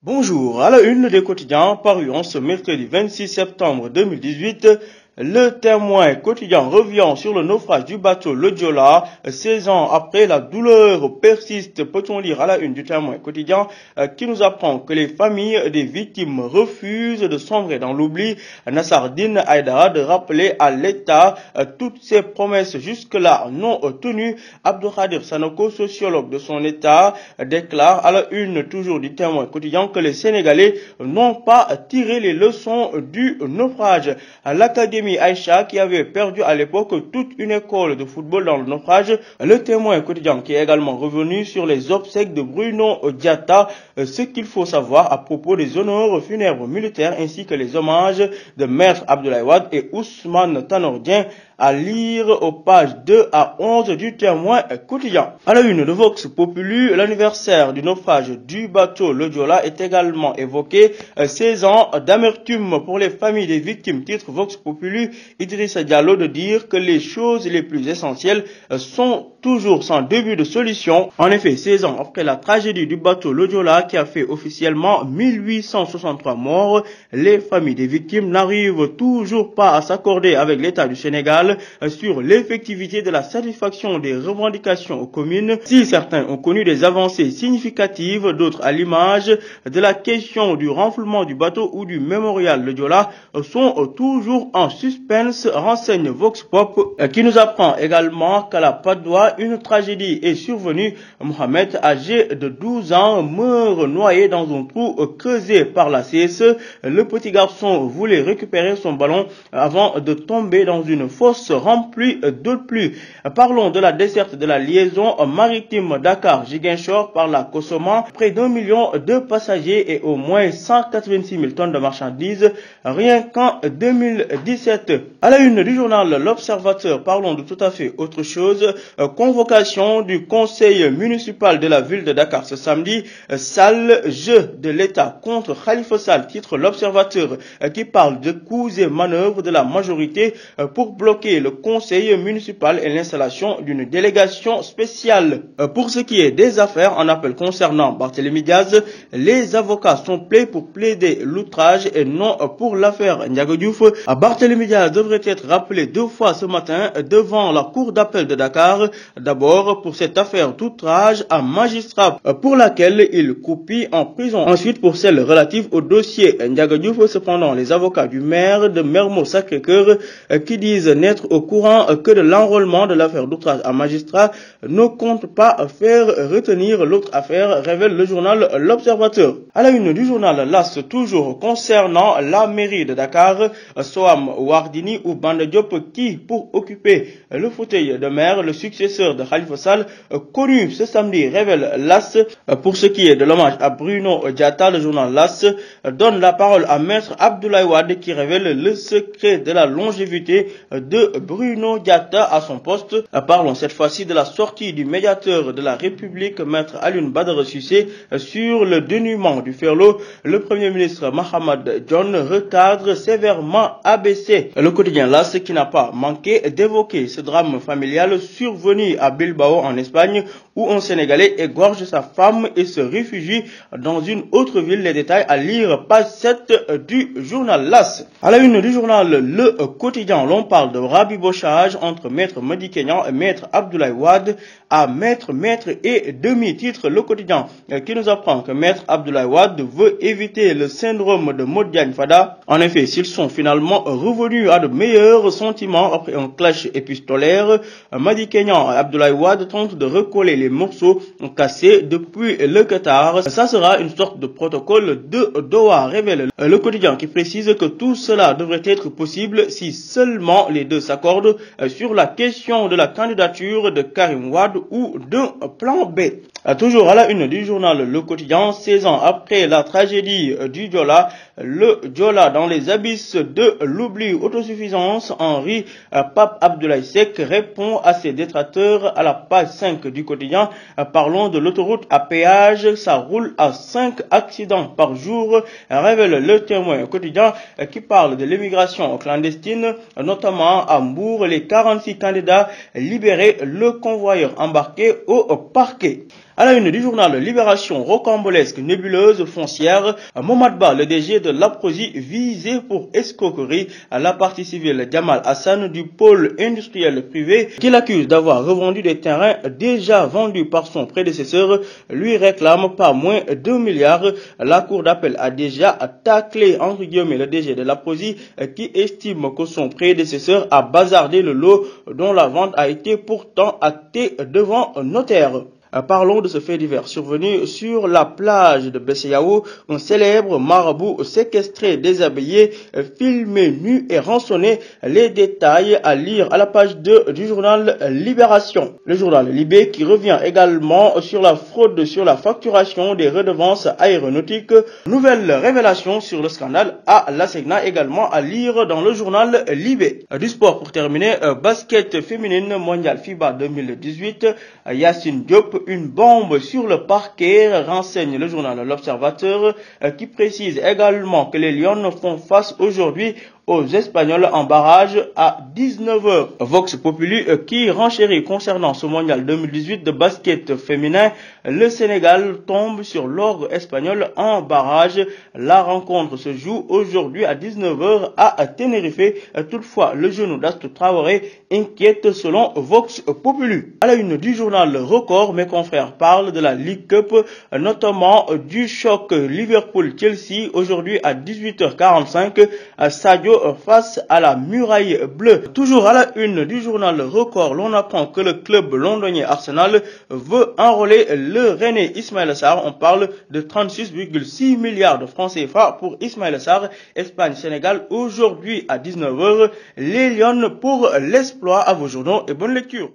Bonjour, à la une des quotidiens parus en ce mercredi 26 septembre 2018, le Témoin quotidien revient sur le naufrage du bateau le Joola. 16 ans après, la douleur persiste, peut-on lire à la une du Témoin quotidien qui nous apprend que les familles des victimes refusent de sombrer dans l'oubli. Nassardine Aïdara de rappeler à l'État toutes ses promesses jusque-là non tenues. Abdoukadir Sanoko, sociologue de son État, déclare à la une toujours du Témoin quotidien que les Sénégalais n'ont pas tiré les leçons du naufrage. L'Académie Aïcha, qui avait perdu à l'époque toute une école de football dans le naufrage. Le Témoin quotidien qui est également revenu sur les obsèques de Bruno Diatta, ce qu'il faut savoir à propos des honneurs funèbres militaires ainsi que les hommages de Maître Abdoulaye Wade et Ousmane Tanor Dieng, à lire aux pages 2 à 11 du Témoin quotidien. À la une de Vox Populi, l'anniversaire du naufrage du bateau le Joola est également évoqué. 16 ans d'amertume pour les familles des victimes, titre Vox Populi. Idrissa Diallo de dire que les choses les plus essentielles sont toujours sans début de solution. En effet, 16 ans après la tragédie du bateau le Joola qui a fait officiellement 1863 morts, les familles des victimes n'arrivent toujours pas à s'accorder avec l'État du Sénégal sur l'effectivité de la satisfaction des revendications communes. Si certains ont connu des avancées significatives, d'autres, à l'image de la question du renflouement du bateau ou du mémorial le Joola, sont toujours en suspense, renseigne Vox Pop, qui nous apprend également qu'à la Patte d'Oie, une tragédie est survenue. Mohamed, âgé de 12 ans, meurt noyé dans un trou creusé par la CSE. Le petit garçon voulait récupérer son ballon avant de tomber dans une fosse remplie de pluie. Parlons de la desserte de la liaison maritime Dakar-Ziguinchor par la Kosoma. Près d'1 million de passagers et au moins 186 000 tonnes de marchandises rien qu'en 2017. À la une du journal L'Observateur, parlons de tout à fait autre chose. Convocation du conseil municipal de la ville de Dakar ce samedi. Sale jeu de l'État contre Khalifa Sall, titre L'Observateur, qui parle de coups et manœuvres de la majorité pour bloquer le conseil municipal et l'installation d'une délégation spéciale. Pour ce qui est des affaires en appel concernant Barthélémy Diaz, les avocats sont plaidés pour plaider l'outrage et non pour l'affaire Ndiaga Diouf. Barthélémy Diaz devrait être rappelé 2 fois ce matin devant la cour d'appel de Dakar. D'abord pour cette affaire d'outrage à magistrat pour laquelle il croupit en prison. Ensuite pour celle relative au dossier Ndiaga Diouf. Cependant, les avocats du maire de Mermoz Sacré-Cœur qui disent n'être au courant que de l'enrôlement de l'affaire d'outrage à magistrat ne comptent pas faire retenir l'autre affaire, révèle le journal L'Observateur. À la une du journal L'As, toujours concernant la mairie de Dakar, Soham Wardini ou Banda Diop qui, pour occuper le fauteuil de maire, le successeur de Khalifa Sall, connu ce samedi, révèle L'As. Pour ce qui est de l'hommage à Bruno Diatta, le journal L'As donne la parole à Maître Abdoulaye Wade qui révèle le secret de la longévité de Bruno Diatta à son poste. Parlons cette fois-ci de la sortie du médiateur de la République, Maître Alioune Badara Cissé, sur le dénouement du Ferlo. Le Premier ministre Mahammed John recadre sévèrement ABC. Le quotidien L'As qui n'a pas manqué d'évoquer ce drame familial survenu à Bilbao en Espagne où un Sénégalais égorge sa femme et se réfugie dans une autre ville. Les détails à lire page 7 du journal L'As. À la une du journal Le Quotidien, l'on parle de rabibochage entre Maître Madi Kenya et Maître Abdoulaye Wade à maître et demi-titre. Le Quotidien qui nous apprend que Maître Abdoulaye Wade veut éviter le syndrome de Modiane Fada. En effet, s'ils sont finalement revenus à de meilleurs sentiments après un clash épistolaire, Madi Kenya et Abdoulaye Wade tentent de recoller les morceaux cassés depuis le Qatar. Ça sera une sorte de protocole de Doha, révèle le Quotidien qui précise que tout cela devrait être possible si seulement les deux s'accordent sur la question de la candidature de Karim Wade ou d'un plan B. Toujours à la une du journal Le Quotidien, 16 ans après la tragédie du Joola, le Joola dans les abysses de l'oubli, autosuffisance, Henri Pape Abdoulaye Seck répond à ses détracteurs à la page 5 du quotidien. Parlons de l'autoroute à péage, ça roule à 5 accidents par jour, révèle le Témoin quotidien qui parle de l'immigration clandestine, notamment à Mbour, les 46 candidats libérés, le convoyeur embarqué au parquet. À la une du journal Libération, rocambolesque nébuleuse foncière, Momad Ba, le DG de l'APROSI, visé pour escroquerie à la partie civile Jamal Hassan du pôle industriel privé, qu'il accuse d'avoir revendu des terrains déjà vendus par son prédécesseur, lui réclame pas moins 2 milliards. La cour d'appel a déjà taclé entre guillemets le DG de l'APROSI qui estime que son prédécesseur a bazardé le lot dont la vente a été pourtant actée devant un notaire. Parlons de ce fait divers survenu sur la plage de Besseyao. Un célèbre marabout séquestré, déshabillé, filmé nu et rançonné. Les détails à lire à la page 2 du journal Libération. Le journal Libé qui revient également sur la fraude sur la facturation des redevances aéronautiques. Nouvelle révélation sur le scandale à l'ASECNA également à lire dans le journal Libé. Du sport pour terminer, basket féminine mondial FIBA 2018. Yacine Diop, une bombe sur le parquet, renseigne le journal L'Observateur, qui précise également que les Lions font face aujourd'hui aux Espagnols en barrage à 19h. Vox Populi qui renchérit concernant ce mondial 2018 de basket féminin. Le Sénégal tombe sur l'ogre espagnol en barrage. La rencontre se joue aujourd'hui à 19h à Tenerife. Toutefois, le genou d'Astou Traoré inquiète selon Vox Populi. À la une du journal Record, mes confrères parlent de la League Cup, notamment du choc Liverpool-Chelsea aujourd'hui à 18h45. Sadio face à la muraille bleue. Toujours à la une du journal Record, l'on apprend que le club londonien Arsenal veut enrôler le Rennais Ismaïla Sarr. On parle de 36,6 milliards de francs CFA pour Ismaïla Sarr. Espagne-Sénégal aujourd'hui à 19h. Les Lions pour l'exploit. À vos journaux et bonne lecture.